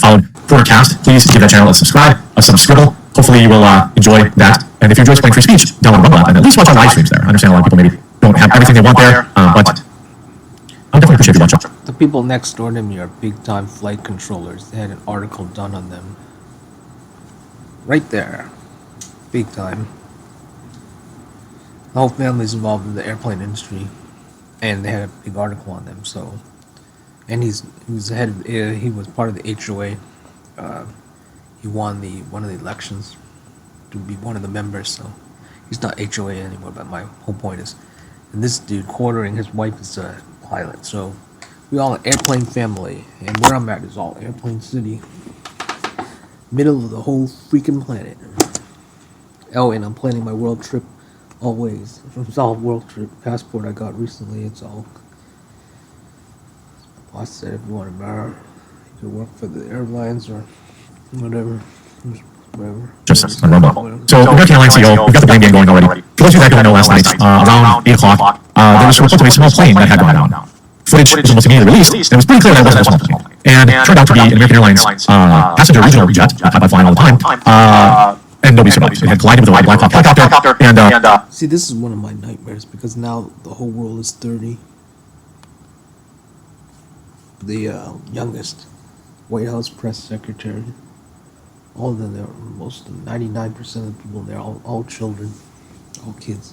followed Portercast, please give that channel a subscribe, a subscribble. Hopefully you will enjoy that. And if you enjoy Explain Free Speech, download Rumble app and at least watch our live streams there. I understand a lot of people maybe don't have everything they want there, but I definitely appreciate you watching. The people next door to me are big-time flight controllers. They had an article done on them. Right there. Big time. The whole family's involved in the airplane industry. And they had a big article on them, so... And he's the head of... he was part of the HOA. He won one of the elections to be one of the members, so... He's not HOA anymore, but my whole point is... And this dude, quartering, his wife is a pilot, so... We all an airplane family, and where I'm at is all airplane city. Middle of the whole freaking planet. Oh, and I'm planning my world trip always. It's all world trip passport I got recently. It's all. Boss said if you want to borrow, you could work for the airlines or whatever. Whatever. Just on Rumble. So we've got the airline CEO, we've got the blame game going already. For those of you that don't know, last night, around 8 o'clock, there was reports of a small plane that had gone down. Footage was almost immediately released, and it was pretty clear that it wasn't a small plane. And it turned out to be an American Airlines passenger regional jet, I flying all the time, and nobody survived. It had collided with a white Black Hawk helicopter, and see, this is one of my nightmares, because now the whole world is 30. The youngest White House press secretary, all of them, most of 99% of the people, they're all children, all kids.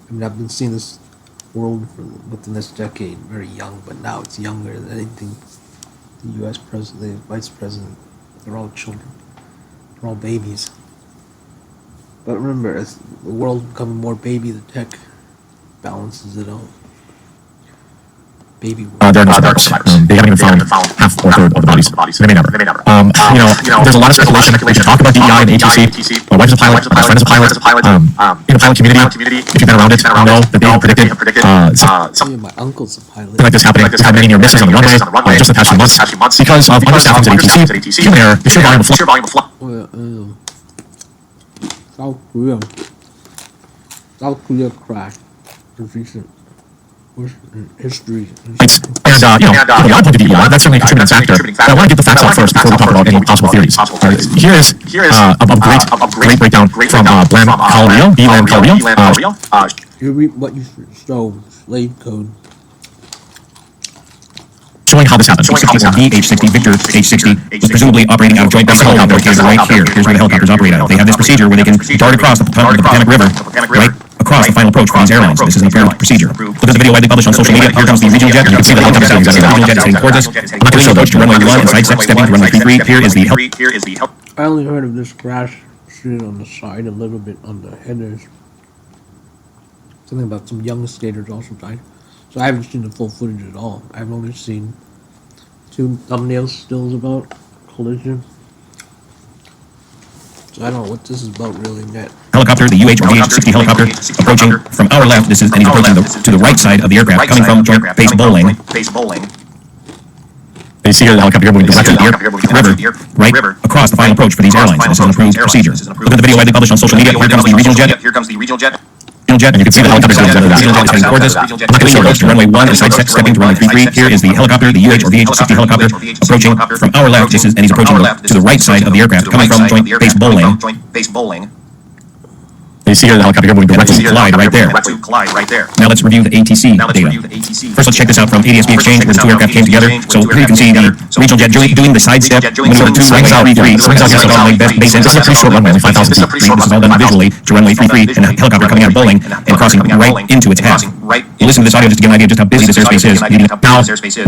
I mean, I've been seeing this world within this decade very young, but now it's younger than anything. The U.S. president, the vice president, they're all children. They're all babies. But remember, as the world becoming more baby, the tech balances it out. Baby world. there are no survivors. They haven't even found half or a third of the bodies. They may never. There's a lot of speculation. We should talk about DEI and ATC. My wife is a pilot. My friend is a pilot. In the pilot community, if you've been around it, you know that they have predicted my uncle's a pilot. Something like this happening. We've had many near misses on the runway just the past few months because of understaffing at ATC, human error, the sheer volume of flight. South Korea crash. Recent history. And, beyond point of DEI, that's certainly a contributing factor. But I want to get the facts out first before we talk about any possible theories. Here is a great breakdown from Blam Calario, B-Lam Calario. You read what you show, slave code. Showing how this happened. VH-60, Victor H-60, was presumably operating out of Joint Base Helicopter. Here's right here. Here's where the helicopters operate out of. They have this procedure where they can dart across the Potomac River, right across the final approach for these airlines. This is an approved procedure. Look at the video widely published on social media. Here comes the regional jet, and you can see the helicopter heading. The regional jet is heading towards us. I'm not going to show approach to runway 1 and sidestepping to runway 33. Here is the I only heard of this crash shooting on the side, a little bit on the headers. Something about some young skaters also died. So I haven't seen the full footage at all. I've only seen 2 thumbnail stills about collision. So I don't know what this is about really yet. Helicopter, the UH or VH-60 helicopter, approaching from our left. And he's approaching to the right side of the aircraft, coming from Joint Base Bowling. You see here the helicopter moving directly to the river, right across the final approach for these airlines. This is an approved procedure. Look at the video widely published on social media. Here comes the regional jet. Jet, and you can see the helicopter heading towards us. I'm not going to show approach to runway 1 and sidestepping to runway 33. Here is the helicopter, the UH or VH-60 helicopter, approaching from our left. And he's approaching to the right side of the aircraft, coming from Joint Base Bowling. You see here the helicopter moving directly to collide right there. Now let's review the ATC data. First, let's check this out from ADS-B Exchange, where the 2 aircraft came together. So here you can see the regional jet doing the sidestep maneuver to runway 33. Swings out against the runway base end. This is a pretty short runway, only 5,000 feet. This is all done visually to runway 33, and a helicopter coming out of Bowling and crossing right into its path. You listen to this audio just to get an idea of just how busy this airspace is. Now,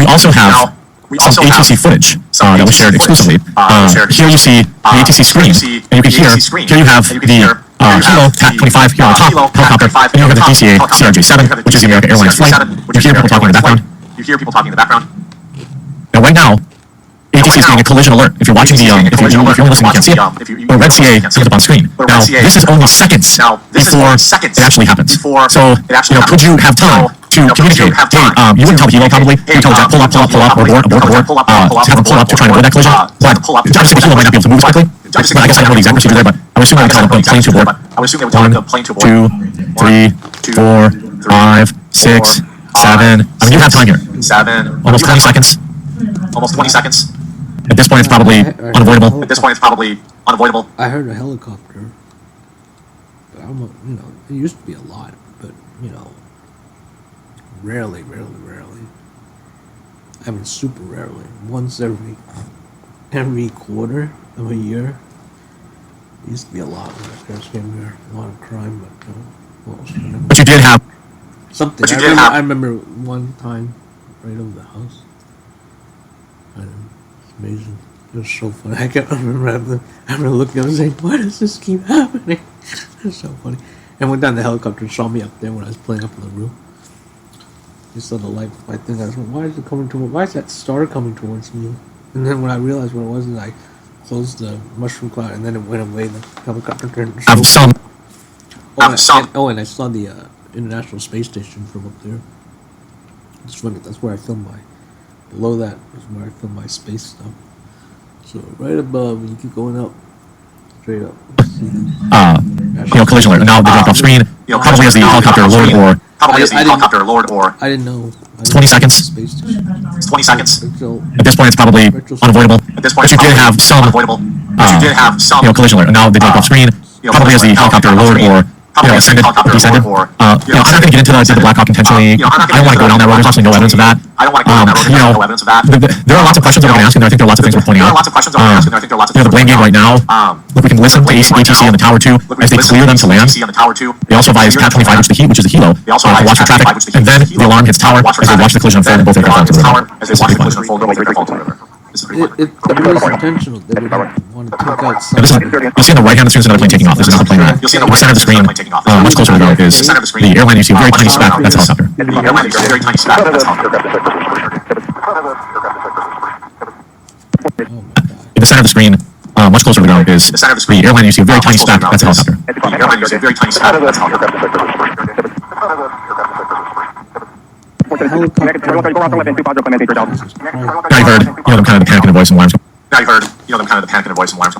we also have some ATC footage that was shared exclusively. Here you see the ATC screen, and you can hear you have the Kilo TAC-25 here on the top, helicopter, and you have the DCA CRJ-7, which is the American Airlines flight. You hear people talking in the background. Now, right now, ATC is getting a collision alert. If you're watching the, if you're only listening, you can't see it. But Red CA comes up on screen. Now, this is only seconds before it actually happens. So, could you have time to communicate? Hey, you wouldn't tell the helo probably. You would tell the jet, pull up, or abort, to have them pull up to try and avoid that collision. But obviously the helo might not be able to move as quickly. But I guess I don't know the exact procedure there, but I would assume they would tell the plane to abort. 1, 2, 3, 4, 5, 6, 7. I mean, you have time here. Almost 20 seconds. At this point, it's probably unavoidable. At this point, it's probably unavoidable. I heard a helicopter. But it used to be a lot, but rarely. I mean, super rarely. Once every quarter of a year. It used to be a lot when my parents came here. A lot of crime, but But you did have. something. But you did have- I remember one time right over the house. It's amazing. It was so funny. I can't remember. I remember looking up and saying, "Why does this keep happening?" It's so funny. And went down the helicopter and saw me up there when I was playing up in the roof. You saw the light thing. I was like, "Why is it coming toward? Why is that star coming towards me?" And then when I realized what it was, I closed the mushroom cloud, and then it went away. The helicopter turned. Some. And I saw the International Space Station from up there. It's funny. That's where I filmed my. Below that is where I filmed my space stuff. So right above, when you keep going up, straight up. Collision alert. Now they dropped off screen. Probably as the helicopter lowered or. Probably as the helicopter lowered or. I didn't know. 20 seconds. Space station. It's 20 seconds. At this point, it's probably unavoidable. At this point, But you did have some. unavoidable. But you did have some. Collision alert. Now they dropped off screen. Probably as the helicopter lowered or. Ascended, descended. I'm not going to get into the Black Hawk intentionally. I don't want to go down that road. There's actually no evidence of that. I don't want to go down that road. There's no evidence of that. There are lots of questions that we're going to ask, and I think there are lots of things we're pointing There are out. lots of questions I want to ask, and I think there are lots of The blame game right now. Look, we can listen to ATC and the Tower 2 as they clear them to land. on the Tower 2. They also advise Cat 25, which is the helo, They also to advise watch for Cat traffic, 25, which is the and then helo, the alarm hits Tower watch for as they watch the collision unfold and both The aircraft alarm fall hits into the Tower river. as they watch the collision unfold and both aircraft fall into the river. This is pretty It was intentional. They would want to take out some. You'll see on the right hand as soon as another plane taking off. There's another plane right. You'll see on The the center of the screen, plane taking off. much closer to the road, is The center of the screen, the airline. You see a very tiny much speck. closer to That's a the road helicopter. The airline is a very tiny speck. That's a helicopter. Oh my god. In the center of the screen, much closer to the ground, is The center of the screen, the airline. You see a very tiny speck. That's a helicopter. The airline is a very tiny speck. That's a helicopter. Now you heard, them kind of the panic in the voice and alarms. Now you heard, them kind of the panic in the voice and alarms.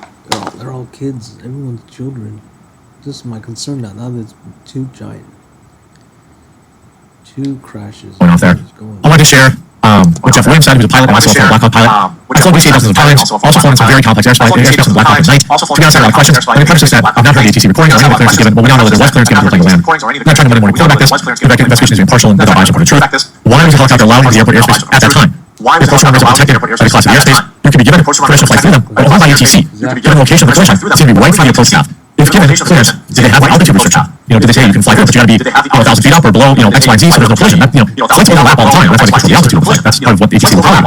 They're all kids. Everyone's children. This is my concern now. Now there's two crashes. Going off there. I wanted to share what Jeff Williams said. He was a pilot and also a Black Hawk pilot. I flown BCA dozens of times, also flown some very complex airspace in the Black Hawk at night. To be honest, I had a lot of questions. Let me preface this that I've not heard the ATC recordings or any of the clearances given, but we now know that there was clearance given for the plane to land. I'm not trying to put any more report back this. The investigation is impartial and without bias or truth. Why was the helicopter allowed into the airport airspace at that time? If portion numbers are protected by the class of the airspace, you could be given permission to fly through them, but only by ATC. Given the location of the collision, it seemed to be right through the approach path. If given clearance, did they have an altitude restriction? Did they say you can fly through, but you got to be 1,000 feet up or below, X, Y, and Z, so there's no collision? Flights overlap all the time. That's why they control the altitude of the flight. That's part of what ATC will tell you.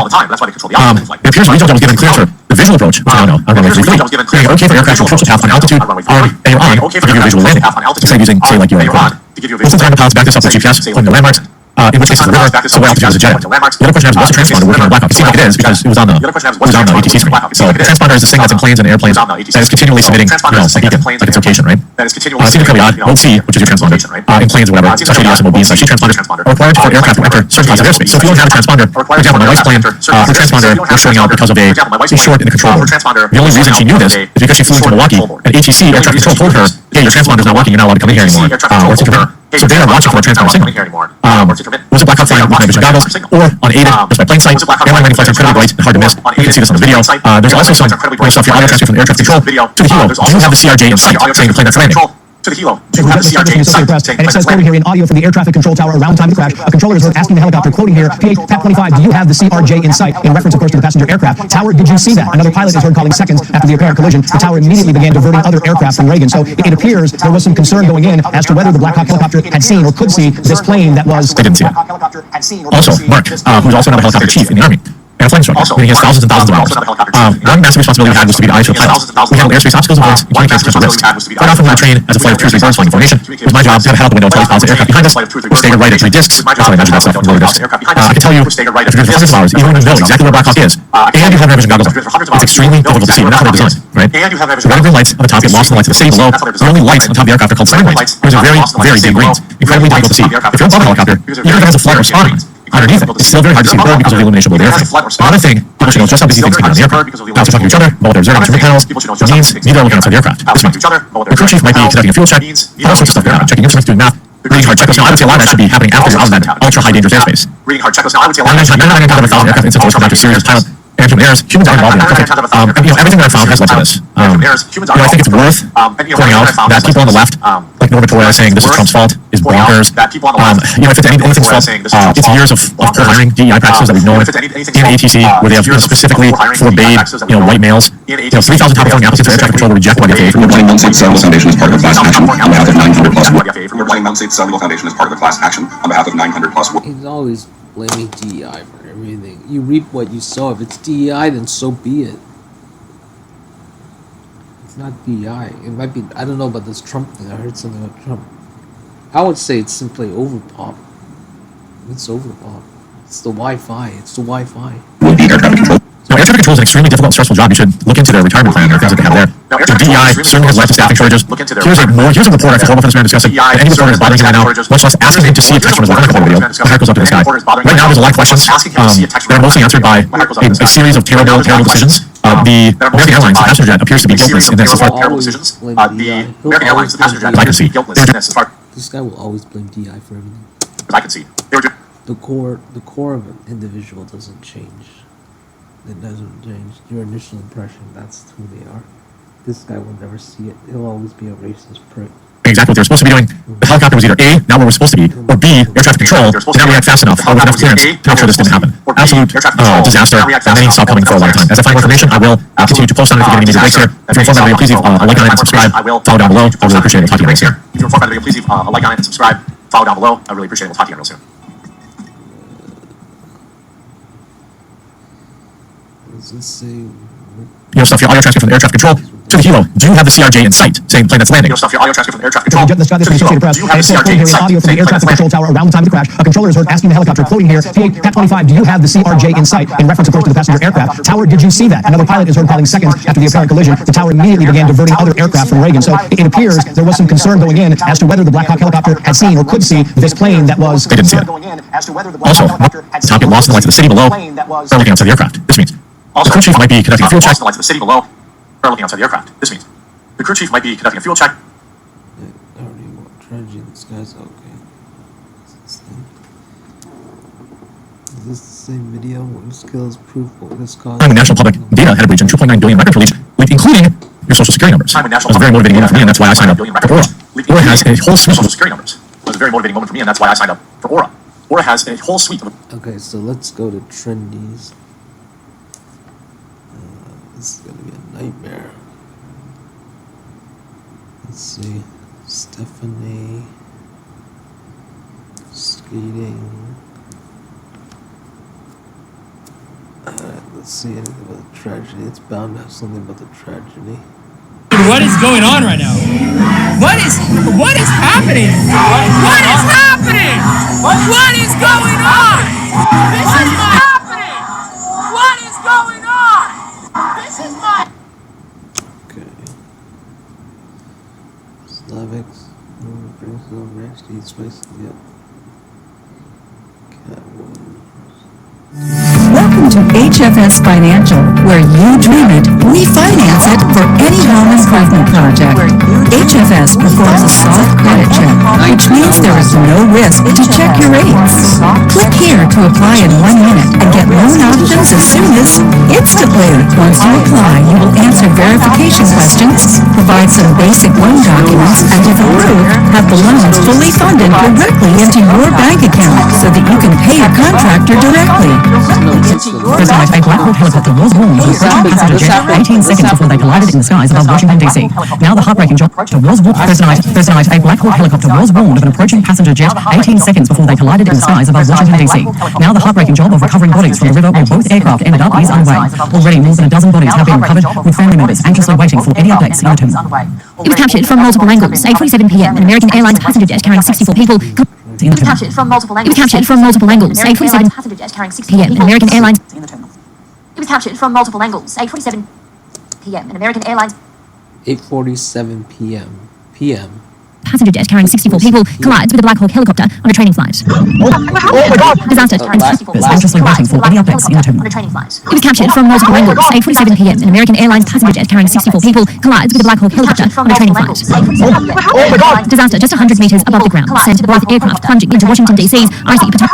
It appears the regional jet was given clearance for the visual approach, which I don't know. I don't know. Clearing okay for aircraft to approach the path on altitude, or and you're on, to give you a visual landing. Instead of using, say, like you're on. Most of the time, the pilots back this up with GPS, pointing to landmarks. In which case, it's the river, so what altitude is the jet at? The other question I have is, what's a transponder working on the Black Hawk? It seems like it is, because it was on the ATC screen. So the transponder is this thing that's in planes and airplanes that is continually submitting, a beacon, like its location, right? It seems incredibly odd. Mode C, which is your transponder, in planes or whatever, such ADS and Mode B and such, transponders are required for aircraft to enter certain classes of airspace. So if you don't have a transponder, for example, my wife's plane, her transponder was showing out because of a short in the control board. The only reason she knew this is because she flew into Milwaukee, and ATC, air traffic control, told her, hey, your transponder's not working, you're not allowed to come in here anymore, or it's intermittent. So they are watching for a transponder signal. Was it Black Hawk flying with night vision goggles, or unaided, just by plain sight? Airline landing flights are incredibly bright and hard to miss. You can see this on the video. There's also some stuff here, audio transfer from the air traffic control to the helo. Do you have the CRJ in sight, saying the plane that's landing? To the helo. We just discovered from the Associated Press, and it says quoted here in audio from the air traffic control tower around the time of the crash, a controller is heard asking the helicopter, quoting here, PAT 25, do you have the CRJ in sight? In reference, of course, to the passenger aircraft. Tower, did you see that? Another pilot is heard calling seconds after the apparent collision. The tower immediately began diverting other aircraft from Reagan. So it appears there was some concern going in as to whether the Black Hawk helicopter had seen or could see this plane that was... They didn't see it. Also, Mark, who's also another helicopter chief in the Army, and a flight instructor, meaning he has thousands and thousands of hours. One massive responsibility we had was to be the eyes for the pilot. We handled airspace obstacles and points, and communicate potential risks. Quite often when I train as a flight of 2 or 3 birds flying in formation, it was my job to have a head out the window and tell these pilots the aircraft behind us was staggered right at 3 discs. That's how I measured that stuff from rotor discs. I can tell you, if you're for hundreds of hours, even when you know exactly where Black Hawk is, and you have night vision goggles on, it's extremely difficult to see, and that's how they're designed, right? The red and green lights on the top get lost in the lights of the city below. The only lights on top of the aircraft are called sign lights. Those are very, very dim greens, incredibly difficult to see. If you're above a helicopter, even if it has a flood or spotting underneath it, it's still very hard to see the road because of the illumination below the airframe. Another thing, people should know just how busy things can be on the aircraft. Pilots are talking to each other, know what they're observing on instrument panels, which means neither are looking outside the aircraft. This means the crew chief might be conducting a fuel check, all sorts of stuff going on, checking instruments, doing math, reading hard checklists. Now, I would say a lot of that should be happening after you're out of that ultra high dangerous airspace. Reading hard checklists. Now, I would say a 99 out of 1,000 aircraft incidents always come back to serious pilot and human errors, humans are involved in it. And, everything that I found has led to this. I think it's worth pointing out that people on the left, like Norma Torres saying this is Trump's fault, is bonkers. If it's anything's fault, it's years of poor hiring, DEI practices that we've known in ATC, where they have specifically forbade, white males. 3,000 top-performing applicants for air traffic control were rejected by the FAA. You're playing Mount St. Cellular Foundation as part of a class action on behalf of 900 plus. You're playing Mount St. Cellular Foundation as part of a class action on behalf of 900 plus. He's always blaming DEI for everything. You reap what you sow. If it's DEI, then so be it. It's not DEI. It might be. I don't know about this Trump thing. I heard something about Trump. I would say it's simply overpop. It's overpop. It's the Wi-Fi. It's the Wi-Fi. Would be air traffic control. No, air traffic control is an extremely difficult and stressful job. You should look into their retirement plan or things that they have there. The DEI certainly has led to staffing shortages. Here's a report I feel horrible for this man discussing. And any reporter is bothering him right now, much less asking him to see a text from his live on the video. The heck goes up to this guy. Right now, there's a lot of questions that are mostly answered by a series of terrible decisions. The American Airlines, the passenger jet, appears to be guiltless in this as far decisions. The American Airlines, the passenger jet, I can see. guiltless in this as far This guy will always blame DEI for everything. as I can see. They were just The core of an individual doesn't change. It doesn't change. Your initial impression, that's who they are. This guy will never see it. He'll always be a racist prick. exactly what they were supposed to be doing. The helicopter was either A, not where we're supposed to be, or B, air traffic control, did not react fast enough, or with enough clearance to make sure this didn't happen. Absolute disaster, and many saw coming for a long time. As I find more information, I will continue to post on it if you get any major breaks here. If you're informed by the video, please leave a like on it and subscribe. Follow down below. I really appreciate it. We'll talk to you guys soon. If you're informed by the video, please leave a like on it and subscribe. Follow down below. I really appreciate it. We'll talk to you real soon. Does this say? Stuff your audio transcript from the air traffic control to the helo. Do you have the CRJ in sight, saying the plane that's landing? Stuff your audio transcript from the air traffic control. This got this to from the Associated helo. Press. Do you have the It's CRJ hearing in sight? audio from the air traffic control tower around the time of the crash. A controller is heard asking the helicopter, quoting here, PA 25, do you have the CRJ in sight? In reference, of course, to the passenger aircraft. Tower, did you see that? Another pilot is heard calling seconds after the apparent collision. The tower immediately began diverting other aircraft from Reagan. So it appears there was some concern going in as to whether the Black Hawk helicopter had seen or could see this plane that was. They didn't see it. Also, top get lost in the lights of the city below, or looking outside the aircraft. This means the crew chief might be conducting a fuel check. Lost in the lights of the city below, or looking outside the aircraft. This means the crew chief might be conducting a fuel check. I already want tragedy. This guy's okay. What's this thing? Is this the same video? What skills proof what this caused? The national public data had a breach and 2.9 billion records released, including your social security numbers. It was a very motivating moment for me, and that's why I signed up for Aura. Aura has a whole suite social security numbers. It was a very motivating moment for me, and that's why I signed up for Aura. Aura has a whole suite of. Okay, so let's go to Trendies. This is gonna be a nightmare. Let's see, Stephanie skating. Let's see anything about the tragedy. It's bound to have something about the tragedy. What is going on right now? What is happening? What is happening? What is going on? This is not happening. What is going on? This is not. Okay. Slavics. Brings no ranch to eat spicy yet. Catwoman. Welcome to HFS Financial, where you dream it, we finance it for any home improvement project. HFS performs a soft credit check, which means there is no risk to check your rates. Click here to apply in 1 minute and get loan options as soon as instantly. Once you apply, you will answer verification questions, provide some basic loan documents, and if approved, have the loans fully funded directly into your bank account so that you can pay your contractor directly. First night, a Black Hawk helicopter was warned to approaching passenger jet 18 seconds before they collided in the skies above Washington, D.C. Now the heartbreaking job was warned. First night, a Black Hawk helicopter was warned of an approaching passenger jet 18 seconds before they collided in the skies above Washington, D.C. Now the heartbreaking job of recovering bodies from the river where both aircraft ended up is underway. Already more than a dozen bodies have been recovered, with family members anxiously waiting for any updates in return. It was captured from multiple angles. 8:47 p.m. An American Airlines passenger jet carrying 64 people. It was captured from multiple angles. 8:47 passenger jet carrying 64 p.m. An American Airlines. It was captured from multiple angles. 8:47 p.m. An American Airlines. 8:47 p.m. passenger jet carrying 64 people collides with a Black Hawk helicopter on a training flight. Disaster. Anxiously waiting for any updates in the terminal. It was captured from multiple angles. 8:47 p.m. An American Airlines passenger jet carrying 64 people collides with a Black Hawk helicopter on a training flight. Disaster just 100 meters above the ground sent both aircraft plunging into Washington D.C.'s icy Potomac.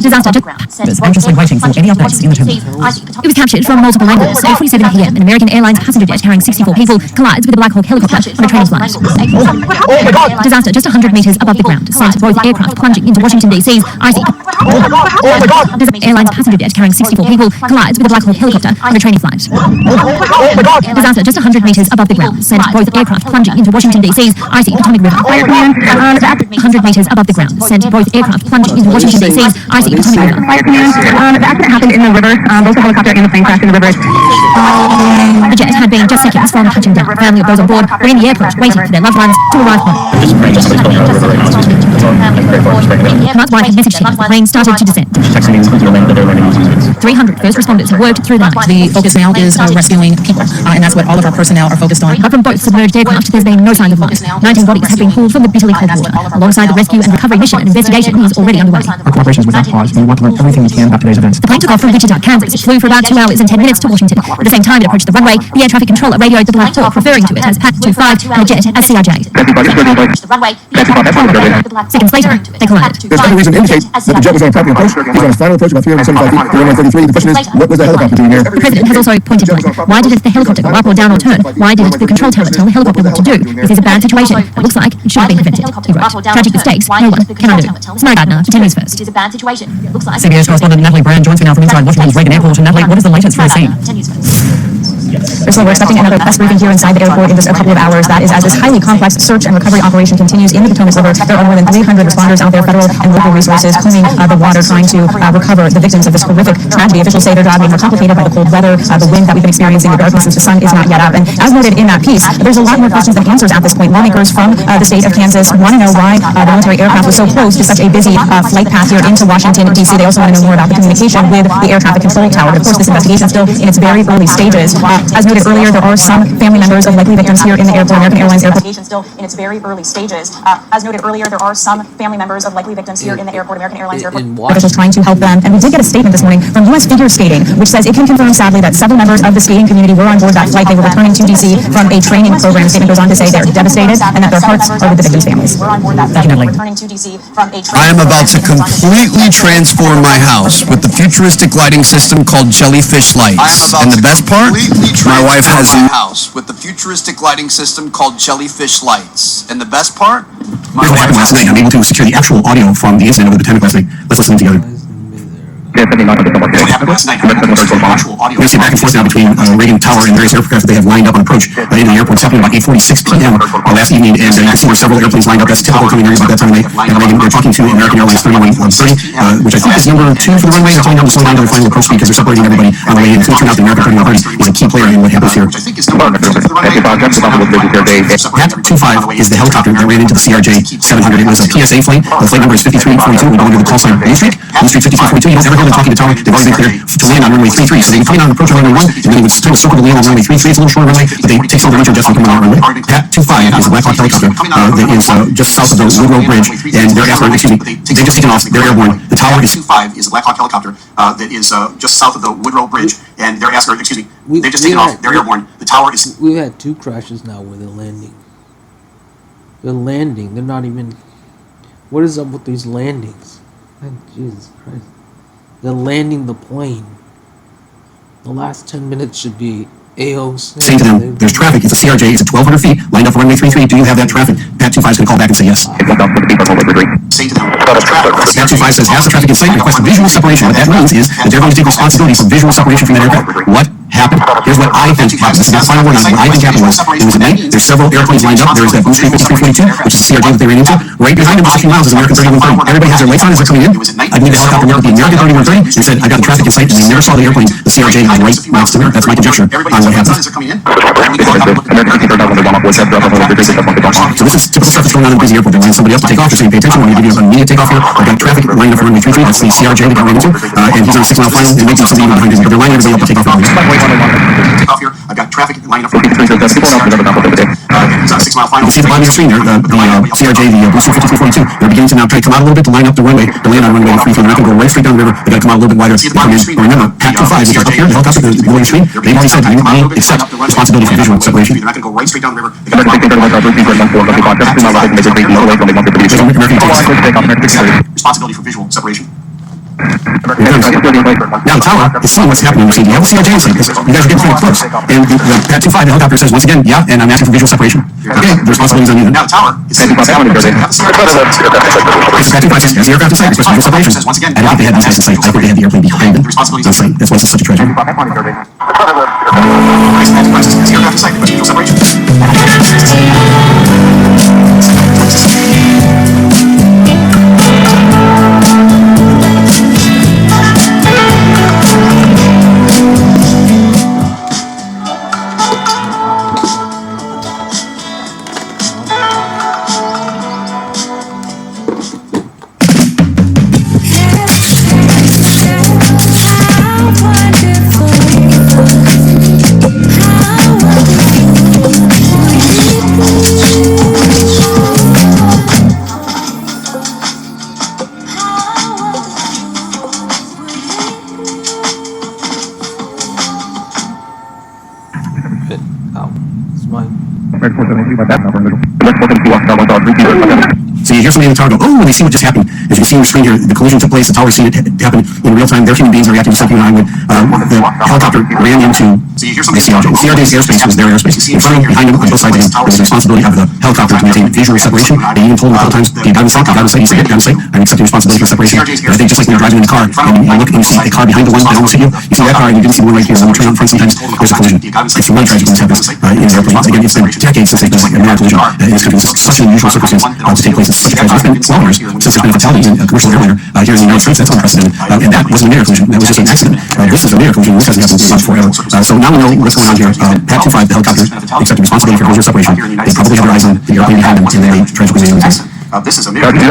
Disaster just Anxiously waiting for any updates in the terminal. It was captured from multiple angles. 8:47 p.m. An American Airlines passenger jet carrying 64 people collides with a Black Hawk helicopter on a training flight. Disaster just 100 meters above the ground sent both aircraft plunging into Washington D.C.'s icy Airlines passenger jet carrying 64 people collides with a Black Hawk helicopter on a training flight. Disaster just 100 meters above the ground sent both aircraft plunging into Washington D.C.'s icy Potomac River. 100 meters above the ground sent both aircraft plunging into Washington D.C.'s icy Potomac River. The accident happened in the river. Both the helicopter and the plane crashed in the river. The jet had been just seconds from touching down. Family of those on board were in the airport waiting for their loved ones to arrive home. Mark's wife had messaged him as the plane started to descend. 300 first responders have worked through the night. The focus now is rescuing people, and that's what all of our personnel are focused on. But from both submerged aircraft, there's been no sign of life. 19 bodies have been pulled from the bitterly cold water. Alongside the rescue and recovery mission, an investigation is already underway. Our cooperation is without pause. We want to learn everything we can about today's events. The plane took off from Wichita, Kansas. It flew for about 2 hours and 10 minutes to Washington. At the same time it approached the runway, the air traffic controller radioed the Black Hawk, referring to it as PAT 25 and the jet as CRJ. Seconds later, they collided. There's every reason to indicate that the jet was on a proper approach. It was on its final approach about 375 feet to 133. The question is, what was the helicopter doing here? The president has also pointed blank. Why didn't the helicopter go up or down or turn? Why didn't the control tower tell the helicopter what to do? This is a bad situation. It looks like it should have been prevented. He wrote. Tragic mistakes, no one can undo. Samara Gardner, for 10 News First. CBS correspondent Natalie Brand joins me now from inside Washington's Reagan Airport. And Natalie, what is the latest from the scene? So we're expecting another press briefing here inside the airport in just a couple of hours. That is as this highly complex search and recovery operation continues in the Potomac River. There are more than 300 responders out there, federal and local resources, combing the water, trying to recover the victims of this horrific tragedy. Officials say their job being more complicated by the cold weather, the wind that we've been experiencing, the darkness since the sun is not yet up. And as noted in that piece, there's a lot more questions than answers at this point. Lawmakers from the state of Kansas want to know why the military aircraft was so close to such a busy flight path here into Washington, D.C. They also want to know more about the communication with the air traffic control tower. But of course, this investigation is still in its very early stages. As noted earlier, there are some family members of likely victims here in the airport, American Airlines airport. Still in its very early stages. As noted earlier, there are some family members of likely victims here in the airport, American Airlines airport. Officials trying to help them. And we did get a statement this morning from U.S. Figure Skating, which says it can confirm sadly that several members of the skating community were on board that flight. They were returning to D.C. from a training program. The statement goes on to say they're devastated and that their hearts are with the victims' families. Definitely. I am about to completely transform my house with the futuristic lighting system called Jellyfish Lights. And the best part, my wife has a house with the futuristic lighting system called Jellyfish Lights. And the best part, my Here's what happened last night. I'm able to secure the actual audio from the incident over the Potomac last night. Let's listen together. What happened last night? Actual audio. We see back and forth now between Reagan Tower and various aircraft that they have lined up on approach in the airport. It's happening about 8:46 p.m. Last evening, and you can see there's several airplanes lined up. That's typical coming areas about that time of night. And Reagan, they're talking to American Airlines 3130, which I think is number 2 for the runway. They're telling them to slow down to their final approach speed because they're separating everybody on the way in. It's going to turn out the American 3130 is a key player in what happens here. Which I think is number 2 for the runway. PAT 25 is the helicopter that ran into the CRJ 700. It was a PSA flight. The flight number is 5342. We go under the call sign Main Street. Main Street 5342. You don't ever hear them talking to tower. They've already been cleared to land on runway 33. So they can come in on approach on runway 1, and then they would kind of circle to land on runway 33. It's a little shorter runway, but they take some of the regional jets and come on runway. PAT 25 is a Black Hawk helicopter that is just south of the Woodrow Bridge, and they're after, excuse me, they've just taken off. They're airborne. The tower is 25 is a Black Hawk helicopter that is just south of the Woodrow Bridge, and they're after, excuse me, they've just taken off. They're airborne. The tower is. We've had 2 crashes now where they're landing. They're landing. They're not even. What is up with these landings? Oh, Jesus Christ. They're landing the plane. The last 10 minutes should be AOC. saying to them, there's traffic. It's a CRJ. It's at 1,200 feet lined up for runway 33. Do you have that traffic? PAT 25 is going to call back and say yes. Say to them, PAT 25 says, has the traffic in sight, request visual separation. What that means is that they're going to take responsibility for visual separation from that aircraft. What happened? Here's what I think happened. This is not final word on it. What I think happened was, it was at night, there's several airplanes lined up. There's that Blue Street 5342, which is the CRJ that they ran into. Right behind them, just a few miles, is American 3130. Everybody has their lights on as they're coming in. I believe the helicopter went with the American 3130 and said, I got the traffic in sight, and they never saw the airplane. The CRJ was right next to them. That's my conjecture on what happened. So this is typical stuff that's going on in a busy airport. They line somebody up to take off. They're saying, pay attention, we're going to give you an immediate takeoff here. I've got traffic lined up for runway 33. That's the CRJ that got ran into. And he's on a 6-mile final, and maybe somebody even behind him. But they're lining everybody up to take off. Take off here. I've got traffic lined up for runway 33. 6 mile final. You can see at the bottom of your screen there, the CRJ, the Blue Suit 5242. They're beginning to now try to come out a little bit to line up the runway, to land on runway 33. They're not going to go right straight down the river. They got to come out a little bit wider. Remember, Pat 25, which are up here, the helicopter, the below your screen, they've already said you may accept responsibility for visual separation. They're not going to go right straight down the river. Responsibility for visual separation. Now the tower is seeing what's happening. You see, you have the CRJ inside because you guys are getting pretty close. And the Pat 25, the helicopter says once again, yeah, and I'm asking for visual separation. Okay, the responsibility is on you then. Now the tower is seeing what's happening. Pat 25 says, as the aircraft inside, request visual separation. I don't think they had these guys inside. I think they had the airplane behind them. On site. That's why this is such a tragedy. As the aircraft inside, request visual separation. So you hear somebody in the tower go, oh, and they see what just happened. As you can see on your screen here, the collision took place, the tower seen it happen in real time. Their human beings are reacting just like you and I would. The helicopter ran into the CRJ. CRJ's airspace was their airspace. In front of him, behind him, on both sides of him, there was the responsibility of the helicopter to maintain visual separation. They even told him a couple times, get down the sight, get down the sight. He said, get down the sight. I'm accepting responsibility for separation. But I think just like when you're driving in the car, and you look and you see a car behind the one that almost hit you, you see that car and you didn't see the one right here. When you turn out in front sometimes, there's a collision. It's really tragic when this happens in an airplane. Again, it's been decades since they've been in a collision in this country. It's such an unusual circumstance to take place. It's such a tragedy. It's been 12 years since there's been a fatality in a commercial airliner here in the United States. That's unprecedented. And that wasn't a mirror collision. That was just an accident. This is a mirror collision. This hasn't happened much forever. So now we know what's going on here. Pat 25, the helicopter, accepted responsibility for visual separation. They probably have their eyes on the airplane behind them, and then they tragically made a mistake. This is a mirror. So now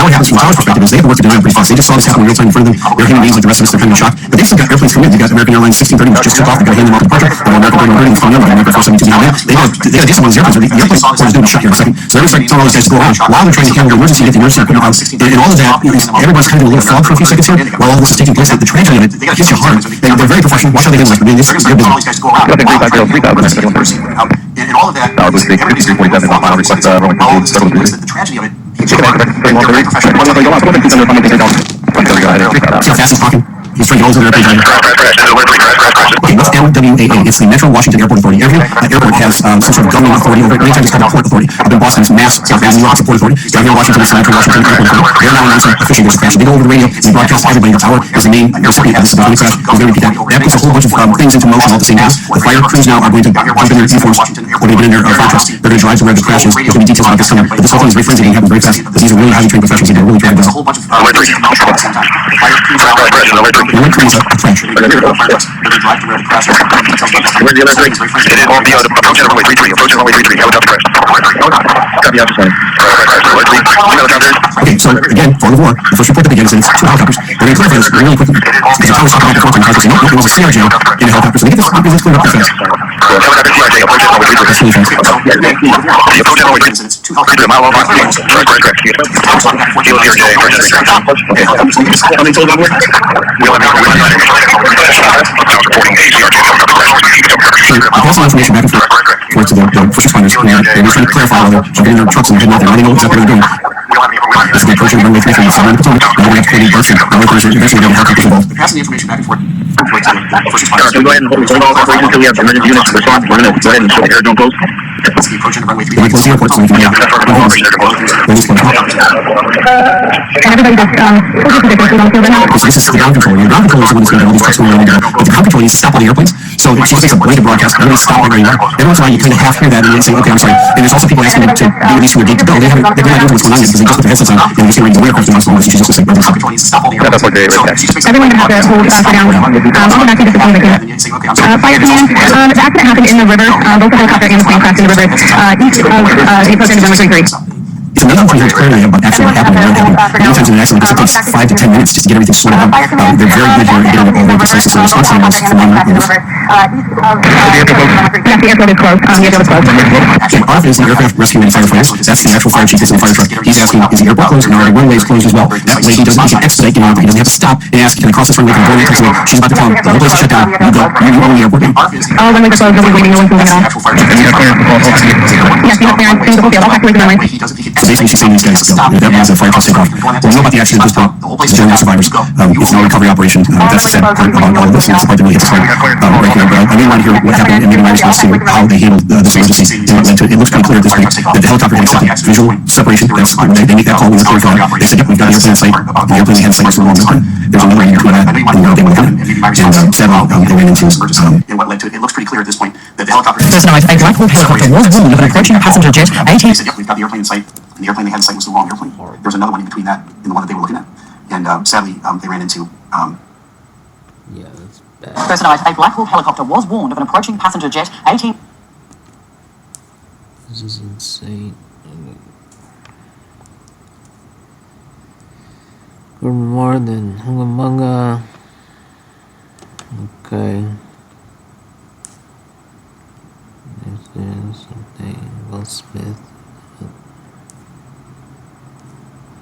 what happens from the tower's perspective is they have to work to deny them pretty fast. They just saw this happen in real time in front of them. They're human beings like the rest of us. They're kind of in shock. But they've still got airplanes coming in. They've got American Airlines 1630, which just took off. They've got to hand them off to departure. American 3130 is coming in. American 472 behind them. They got a decent one of these airplanes. The airplane port is going to shut here in a second. So they're going to start telling all these guys to go around while they're trying to handle the emergency, get the emergency equipment out. And all of that, everyone's kind of in a little fog for a few seconds here while all this is taking place. The tragedy of it hits you hard. They're very professional. Watch how they do this. I mean, this is their business. And all of that, everybody's going to the tragedy of it. See how fast he's talking? He's trying to go over the airplane. Okay, what's MWAA? It's the Metro Washington Airport Authority. Every airport has some sort of governing authority over it. Many times it's called the Port Authority. Up in Boston, it's Mass. South Avenue, it's the Port Authority. Down here in Washington, it's the Metro Washington Airport Authority. They're now announcing officially there's a crash. They go over the radio and they broadcast to everybody. The tower is the main recipient of this ability crash. I'm going to repeat that. That puts a whole bunch of things into motion all at the same time. The fire crews now are going to jump in their uniforms, or they've been in their fire trucks. They're going to drive to where the crash is. There's going to be details about this coming. But this whole thing is very frenzied and happening very fast. Because these are really highly trained professionals and they're really trying to do this. The one train is a crash. They drive to where the crash is. Where's the other thing? It involved the approaching runway 33. Approaching runway 33. Helicopter crash. Copy, officer. Okay, so again, fog of war. The first report that begins is it's two helicopters. They're going to clarify this really quickly. Because the tower's talking about the front and the cars. It was a CRJ in a helicopter. So they get this cleared up pretty fast. Helicopter CRJ approaching runway 33. That's really fast. The approaching runway 33. It's two helicopters. A mile off. Correct. Kilo CRJ. Okay. How many total number? We only have reporting a CRJ helicopter crash. Passing information back and forth to the first responders. They're trying to clarify all their jumping in their trucks and heading out there. Now they know exactly what they're doing. This is the approaching runway 33. It's not Potomac. Now we're going to have to play the burst. Now we're eventually going to have helicopters involved. Passing the information back and forth to the first responders. Can we go ahead and hold all operations until we have emergency units to respond? We're going to go ahead and show air don't close. That's the approaching runway 33. We're close to the airport so we can get Everybody just, so this is the ground control. Your ground control is the one that's going to get all these trucks going around the But the ground control needs to stop all the airplanes. So it just makes a blanket broadcast. Everybody stop right where you are. Every once in a while you kind of half hear that and then say, okay, I'm sorry. And there's also people asking them to do release from the gate to go. They have no idea what's going on yet because they just put their headsets on and you see where the aircraft is and she's just going to say, The ground control needs to stop all the airplanes. everyone would have to hold for down. I'll go back to this again. Fire command, the accident happened in the river. Both the helicopter and the plane crashed in the river. Each of the approach into runway 33. So none of them can hear clearly about actually what happened and where it happened. Many times in an accident, it takes 5 to 10 minutes just to get everything sorted out. They're very good here at getting it all very precise. So the response time was phenomenal. The airport is closed. The airport is closed. And Arthur is the aircraft rescue and firefighters. That's the actual fire chief that's in the fire truck. He's asking, is the airport closed? And are the runways closed as well? That way he can expedite getting out there. He doesn't have to stop and ask, can I cross this runway? Can I go in? She's about to tell him, the whole place is shut down. You go. You own the airport. All the runways are closed. Nobody's waiting. No one's moving at all. Yes, we have clearance. Things will fail. All activating the runway. So basically she's saying these guys go. That means the fire trucks take off. Well, we know about the accident at this point. There's generally survivors. It's now a recovery operation. That's the sad part about all of this. And that's the part that really hits us hard right here. But I really want to hear what happened and maybe my response to how they handled this emergency and what led to it. It looks pretty clear at this point that the helicopter had accepted visual separation. That's they make that call when they're clear. They said, yep, we've got an airplane in sight. The airplane they had in sight was the wrong airplane. There's another in between that, and they went on it. And sadly, they ran into and what led to it. It looks pretty clear at this point that the helicopter. Personnel, a Black Hawk helicopter was warned of an approaching passenger jet. They said, yep, we've got the airplane in sight, and the airplane they had in sight was the wrong airplane. There was another one in between that and the one that they were looking at. And sadly, they ran into. Yeah, that's bad. Personnel, a Black Hawk helicopter was warned of an approaching passenger jet. This is insane. Good morning, Hungamunga. Okay. There's something. Will Smith.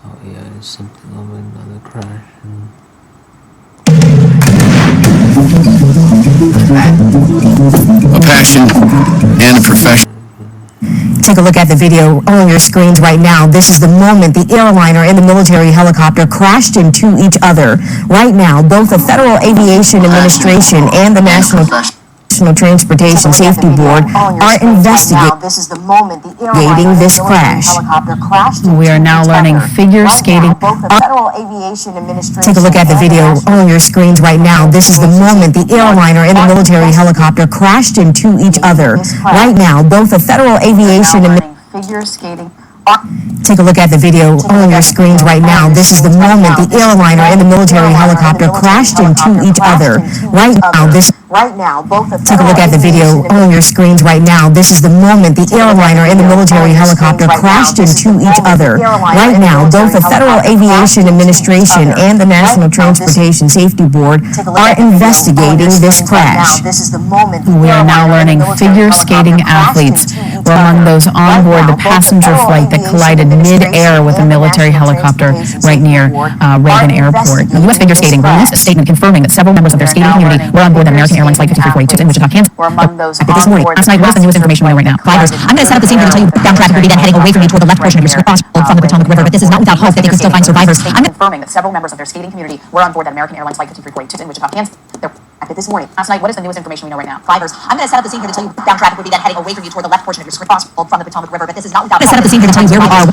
Oh yeah, there's something of another crash. A passion and a profession. Take a look at the video on your screens right now. This is the moment the airliner and the military helicopter crashed into each other. Right now, both the Federal Aviation Administration and the National Transportation Safety Board are investigating this crash. We are now learning figure skating. Take a look at the video on your screens right now. This is the moment the airliner and the military helicopter crashed into each other. Right now, both the Federal Aviation Administration. Take a look at the video on your screens right now. This is the moment the airliner and the military helicopter crashed into each other. Right now, take a look at the video on your screens right now. This is the moment the airliner and the military helicopter crashed into each other. Right now, both the Federal Aviation Administration and the National Transportation Safety Board are investigating this crash. We are now learning figure skating athletes were among those on board the passenger flight that collided mid-air with a military helicopter right near Reagan Airport. The U.S. Figure Skating released a statement confirming that several members of their skating community were on board the American Airlines Flight 5342 in Wichita, Kansas. This morning, last night, what is the newest information we know right now? Flyers, I'm going to set up the scene here to tell you down traffic will be then heading away from you toward the left portion of your screen from the Potomac River, but this is not without hope that they can still find survivors. I'm confirming that several members of their skating community were on board that American Airlines Flight 5342 in Wichita, Kansas. This morning, last night, what is the newest information we know right now? Flyers, I'm going to set up the scene here to tell you down traffic will be then heading away from you toward the left portion of your screen from the Potomac River, but this is not without hope. I'm going to set up the scene here to tell you where we are.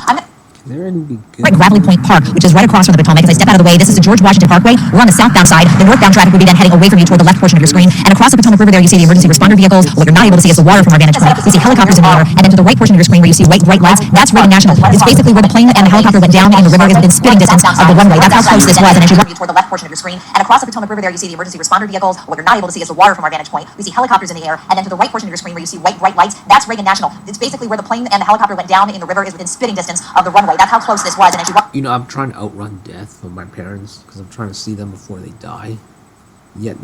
Right, Gravelly Point Park, which is right across from the Potomac. As I step out of the way, this is the George Washington Parkway. We're on the southbound side. The northbound traffic will be then heading away from you toward the left portion of your screen. And across the Potomac River there, you see the emergency responder vehicles. What you're not able to see is the water from our vantage point. You see helicopters in the air. And then to the right portion of your screen where you see white lights, that's Reagan National. It's basically where the plane and the helicopter went down in the river is within spitting distance of the runway. That's how close this was. And as you toward the left portion of your screen. And across the Potomac River there, you see the emergency responder vehicles. What you're not able to see is the water from our vantage point. We see helicopters in the air. And then to the right portion of your screen where you see white lights, that's Reagan National. It's basically where the plane and the helicopter went down in the river is within spitting distance of the runway. That's how close this was. And as you I'm trying to outrun death from my parents because I'm trying to see them before they die. Yet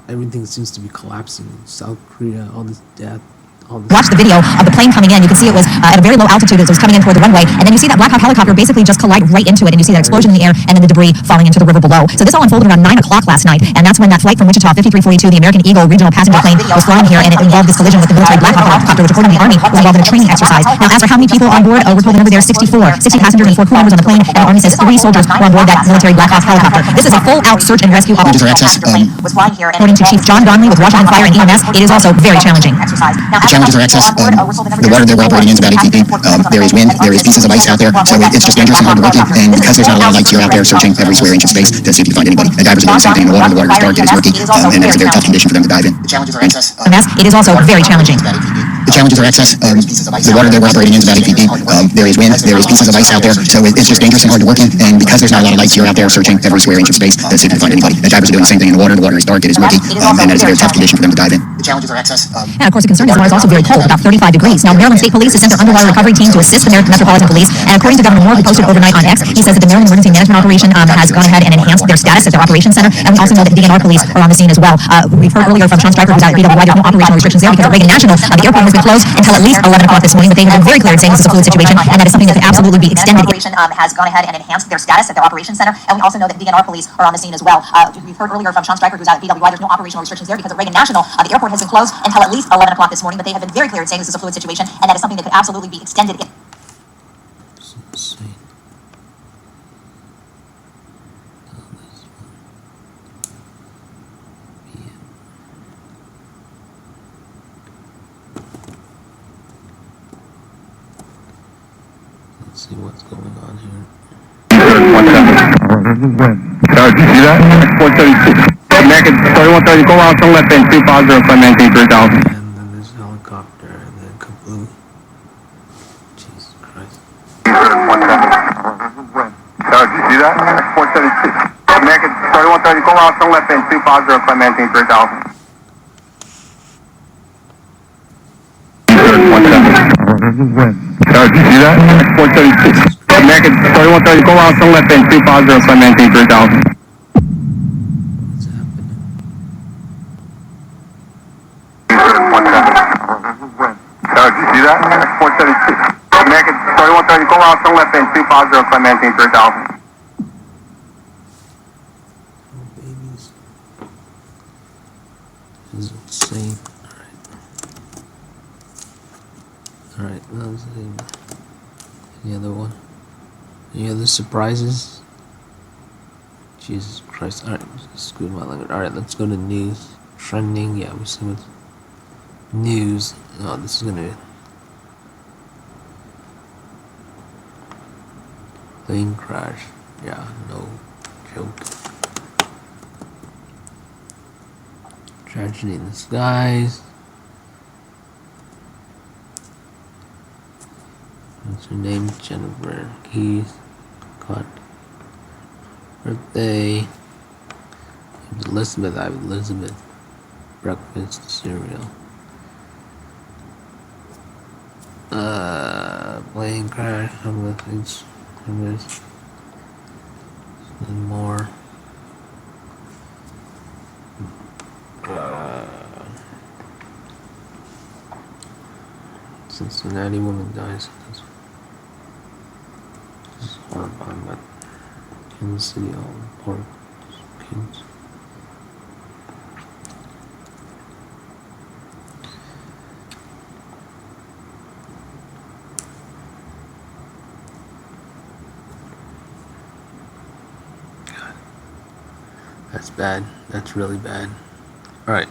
everything seems to be collapsing. South Korea, all this death. Watch the video of the plane coming in. You can see it was at a very low altitude as it was coming in toward the runway. And then you see that Black Hawk helicopter basically just collide right into it. And you see that explosion in the air and then the debris falling into the river below. So this all unfolded around 9 o'clock last night. And that's when that flight from Wichita, 5342, the American Eagle regional passenger plane, was flying here. And it involved this collision with the military Black Hawk helicopter, which according to the Army was involved in a training exercise. Now, as for how many people on board, we're told the number there is 64. 60 passengers and 4 crew members on the plane. And the Army says 3 soldiers were on board that military Black Hawk helicopter. This is a full-out search and rescue operation. According to Chief John Donnelly with Washington Fire and EMS, it is also very challenging. The challenges are access. The water that we're operating in is about 8 feet deep. There is wind. There is pieces of ice out there. So it's just dangerous and hard to work in. And because there's not a lot of lights, you're out there searching every square inch of space to see if you find anybody. And divers are doing the same thing in the water. The water is dark. It is murky. And it's a very tough condition for them to dive in. The challenges are access. It is also very challenging. The challenges are access. The water that we're operating in is about 8 feet deep. There is wind. There is pieces of ice out there. So it's just dangerous and hard to work in. And because there's not a lot of lights, you're out there searching every square inch of space to see if you can find anybody. The divers are doing the same thing in the water. The water is dark. It is murky. And that is a very tough condition for them to dive in. The challenges are access. And of course, the concern is the water is also very cold, about 35 degrees. Now, Maryland State Police has sent their underwater recovery team to assist the Metropolitan Police. And according to Governor Moore, who posted overnight on X, he says that the Maryland Emergency Management Operation has gone ahead and enhanced their status at their operations center. And we also know that DNR police are on the scene as well. We've heard earlier from Sean Stryker, who's out at BWI, there are no operational restrictions there because at Reagan National, the airport has been closed until at least 11 o'clock this morning. But they have been very clear in saying this is a fluid situation, and that is something that could absolutely be extended. Operation has gone ahead and enhanced their status at their operations center. And we also know that DNR police are on the scene as well. We've heard earlier from Sean Stryker, who's out at BWI, there's no operational restrictions there because at Reagan National, the airport has been closed until at least 11 o'clock this morning. But they have been very clear in saying this is a fluid situation, and that is something that could absolutely be extended. Let's see what's going on here. Did you see that? 436. American 3130, go out to left and 250, flight maintain 3000. And then there's a helicopter, and then kablooey. Jesus Christ. Did you see that? 436. American 3130, go out to left and 250, flight maintain 3000. Did you see that? 436. American 3130, go out to left and 250, flight maintain 3000. Did you see that? 476. American 3130, go out to left and 250, flight maintain 3000. Oh, babies. This is insane. Alright, that was the other one. Any other surprises? Jesus Christ. Alright, screw my language. Alright, let's go to news. Trending, yeah, we see what's news. Oh, this is gonna plane crash. Yeah, no joke. Tragedy in the skies. What's her name? Jennifer Keys. Caught. Birthday. Elizabeth. I have Elizabeth. Breakfast cereal. Plane crash. Some of the things. And more. Cincinnati woman dies. This is horrifying, but Kansas City all pork kids. God, that's bad. That's really bad. All right.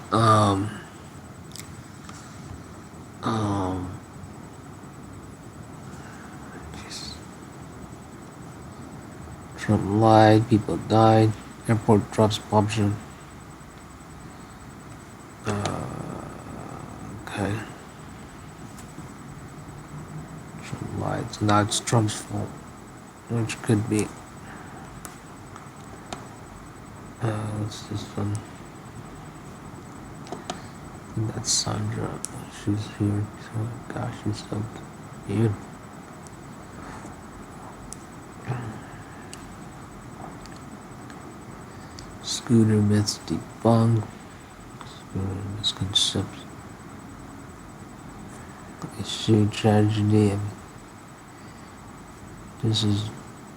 Trump lied, people died, airport drops bombshell. Okay. Trump lied, so now it's Trump's fault, which could be. What's this one? I think that's Sandra. She's here. Oh gosh, she's so beautiful. Scooter myths debunked. Scooter misconceptions. Issue tragedy. This is.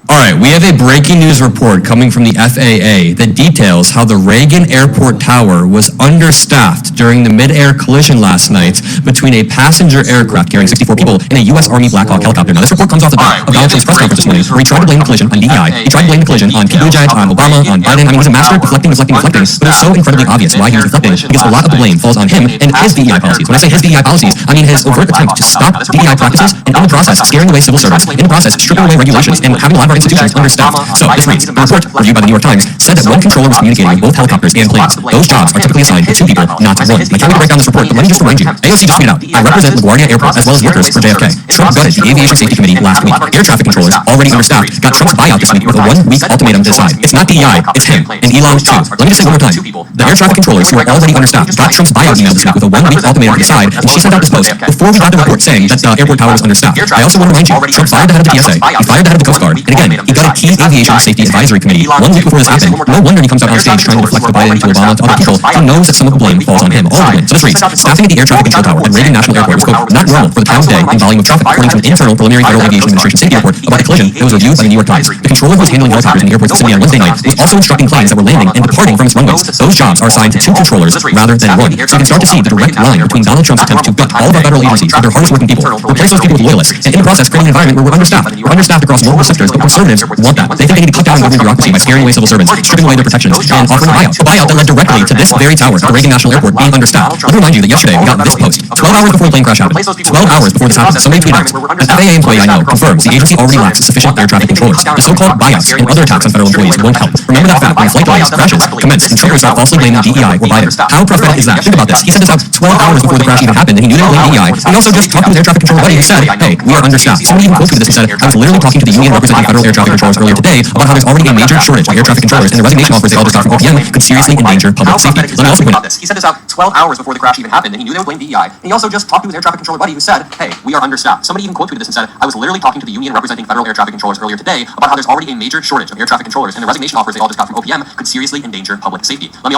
Alright, we have a breaking news report coming from the FAA that details how the Reagan Airport Tower was understaffed during the mid-air collision last night between a passenger aircraft carrying 64 people and a U.S. Army Black Hawk helicopter. Now, this report comes off the back of Donald Trump's press conference this morning, where he tried to blame the collision on DEI, he tried to blame the collision on Pete Buttigieg, on Obama, on Biden. I mean, he's a master at deflecting, but it's so incredibly obvious why he was deflecting, because a lot of the blame falls on him and his DEI policies. When I say his DEI policies, I mean his overt attempt to stop DEI practices and in the process scaring away civil servants, in the process stripping away regulations and having a lot of our institutions understaffed. So this reads, the report, reviewed by the New York Times, said that one controller was communicating with both helicopters and planes. Those jobs are typically assigned to two people, not 1. I can't wait to break down this report, but let me just remind you. AOC just tweeted out, I represent LaGuardia Airport as well as workers for JFK. Trump gutted the Aviation Safety Committee last week. Air traffic controllers, already understaffed, got Trump's buyout this week with a 1-week ultimatum to decide. It's not DEI, it's him, and Elon too. Let me just say one more time. The air traffic controllers, who are already understaffed, got Trump's buyout email this week with a 1-week ultimatum to decide, and she sent out this post before we got the report saying that the airport tower was understaffed. I also want to remind you, Trump fired the head of the TSA, he fired the head of the Coast Guard, and again, he got a key Aviation Safety Advisory Committee 1 week before this happened. No wonder he comes out on stage trying to deflect the Biden to Obama to other people. He knows that some of the blame falls on him. All of the blame. So this reads, staffing at the air traffic control tower at Reagan National Airport was, quote, not normal for the time of day and volume of traffic, according to an internal preliminary Federal Aviation Administration safety report about a collision that was reviewed by the New York Times. The controller who was handling helicopters in the airport's vicinity on Wednesday night was also instructing planes that were landing and departing from its runways. Those jobs are assigned to 2 controllers rather than 1. So you can start to see the direct line between Donald Trump's attempt to gut all of our federal agencies with their hardest working people, replace those people with loyalists, and in the process create an environment where we're understaffed. We're understaffed across multiple sectors, but conservatives want that. They think they need to cut down government bureaucracy by scaring away civil servants, stripping away their protections, and offering a buyout. A buyout that led directly to this very tower at the Reagan National Airport being understaffed. Let me remind you that yesterday we got this post 12 hours before the plane crash happened. 12 hours before this happened, somebody tweeted out, an FAA employee I know confirms the agency already lacks sufficient air traffic controllers. The so-called buyouts and other attacks on federal employees won't help. Remember that fact when flight delays, crashes, commence, and truckers start falsely blaming DEI or Biden. How prophetic is that? Think about this. He said this out 12 hours before the crash even happened, and he knew they were blaming DEI. He also just talked to his air traffic controller buddy who said, hey, we are understaffed. Somebody even quoted this and said, I was literally talking to the union representing federal air traffic controllers earlier today about how there's already a major shortage of air traffic controllers, and the resignation offers they all just got from OPM could seriously endanger public safety. Let me also point out this. He said this out 12 hours before the crash even happened, and he knew they would blame DEI. And he also just talked to his air traffic controller buddy who said, hey, we are understaffed. Somebody even quoted this and said, I was literally talking to the union representing federal air traffic controllers earlier today about how there's already a major shortage of air traffic controllers, and the resignation offers they all just got from OPM could seriously endanger public safety. Let me